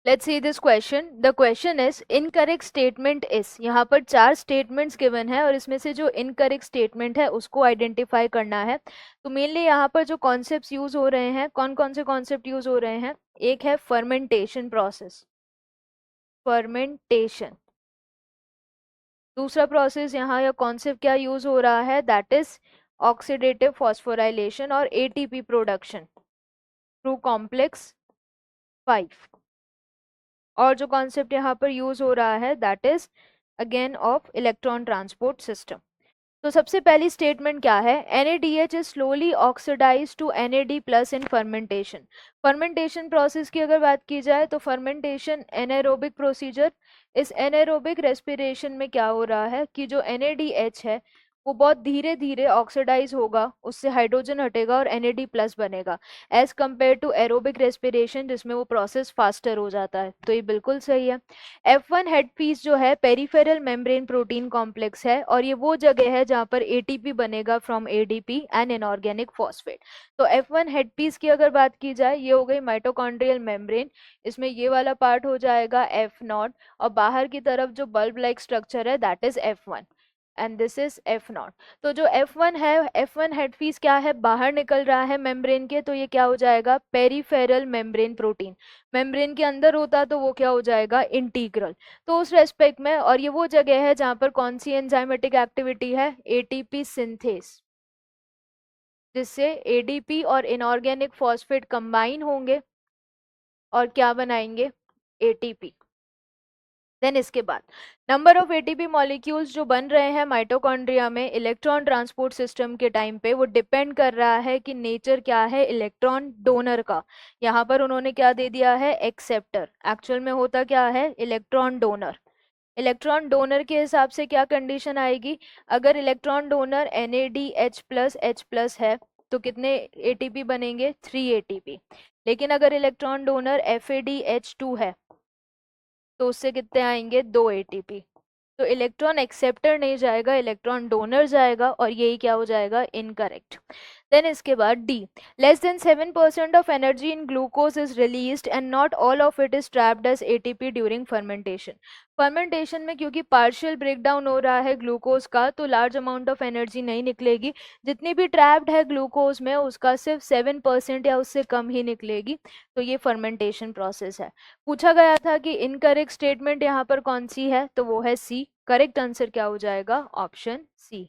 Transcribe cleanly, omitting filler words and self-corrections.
Let's see this question. The question is incorrect statement is. यहाँ पर 4 statements given है और इसमें से जो इनकरेक्ट स्टेटमेंट है उसको आइडेंटिफाई करना है. तो मेनली यहाँ पर जो कॉन्सेप्ट यूज हो रहे हैं, कौन कौन से कॉन्सेप्ट यूज हो रहे हैं? एक है फर्मेंटेशन प्रोसेस, फर्मेंटेशन. दूसरा प्रोसेस यहाँ या कॉन्सेप्ट क्या यूज हो रहा है? दैट इज ऑक्सीडेटिव फॉस्फोराइलेशन और एटीपी प्रोडक्शन थ्रू कॉम्प्लेक्स 5. और जो कॉन्सेप्ट यहाँ पर यूज हो रहा है that is again of electron transport system. तो सबसे पहली स्टेटमेंट क्या है? NADH is slowly oxidise to NAD plus in fermentation. Fermentation process की अगर बात की जाए तो फर्मेंटेशन एनाएरोबिक प्रोसीजर. इस एनाएरोबिक रेस्पिरेशन में क्या हो रहा है कि जो NADH है वो बहुत धीरे धीरे ऑक्सीडाइज होगा, उससे हाइड्रोजन हटेगा और NAD प्लस बनेगा, as compare to aerobic respiration जिसमें वो प्रोसेस फास्टर हो जाता है. तो ये बिल्कुल सही है. F1 हेड पीस जो है पेरिफेरल मेम्ब्रेन प्रोटीन कॉम्प्लेक्स है और ये वो जगह है जहाँ पर ATP बनेगा from ADP and inorganic phosphate. तो F1 हेड पीस की अगर बात की जाए, ये हो गई माइटोकॉन्ड्रियल मेम्ब्रेन. इसमें ये वाला पार्ट हो जाएगा F0 और बाहर की तरफ जो बल्ब लाइक स्ट्रक्चर है that is F1 and this is F0. तो जो F1 है, F1 हेड पीस क्या है? बाहर निकल रहा है मेम्ब्रेन के, तो ये क्या हो जाएगा? Peripheral membrane protein. मेम्ब्रेन के अंदर होता तो वो क्या हो जाएगा? इंटीग्रल. तो उस रेस्पेक्ट में, और ये वो जगह है जहां पर कौन सी एंजाइमेटिक एक्टिविटी है? ATP सिंथेस, जिससे ADP और इनऑर्गेनिक फॉस्फेट कंबाइन होंगे और क्या बनाएंगे? ATP. देन इसके बाद नंबर ऑफ ATP मॉलिक्यूल्स जो बन रहे हैं माइटोकॉन्ड्रिया में इलेक्ट्रॉन ट्रांसपोर्ट सिस्टम के टाइम पे, वो डिपेंड कर रहा है कि नेचर क्या है इलेक्ट्रॉन डोनर का. यहाँ पर उन्होंने क्या दे दिया है? एक्सेप्टर. एक्चुअल में होता क्या है? Electron donor. इलेक्ट्रॉन डोनर के हिसाब से क्या कंडीशन आएगी? अगर electron donor NADH plus H plus है तो कितने ATP बनेंगे? 3 ATP. लेकिन अगर इलेक्ट्रॉन डोनर FADH2 है तो उससे कितने आएंगे? 2 ATP. तो इलेक्ट्रॉन एक्सेप्टर नहीं जाएगा, इलेक्ट्रॉन डोनर जाएगा और यही क्या हो जाएगा? इनकरेक्ट. देन इसके बाद D. Less than 7% of energy in glucose is released and not all of it is trapped as ATP during fermentation. Fermentation में क्योंकि पार्शियल ब्रेकडाउन हो रहा है ग्लूकोज का, तो लार्ज अमाउंट ऑफ एनर्जी नहीं निकलेगी. जितनी भी ट्रैप्ड है ग्लूकोज में उसका सिर्फ 7% या उससे कम ही निकलेगी. तो ये फर्मेंटेशन प्रोसेस है. पूछा गया था कि इनकरेक्ट स्टेटमेंट यहाँ पर कौन सी है, तो वो है सी. करेक्ट आंसर क्या हो जाएगा? ऑप्शन सी.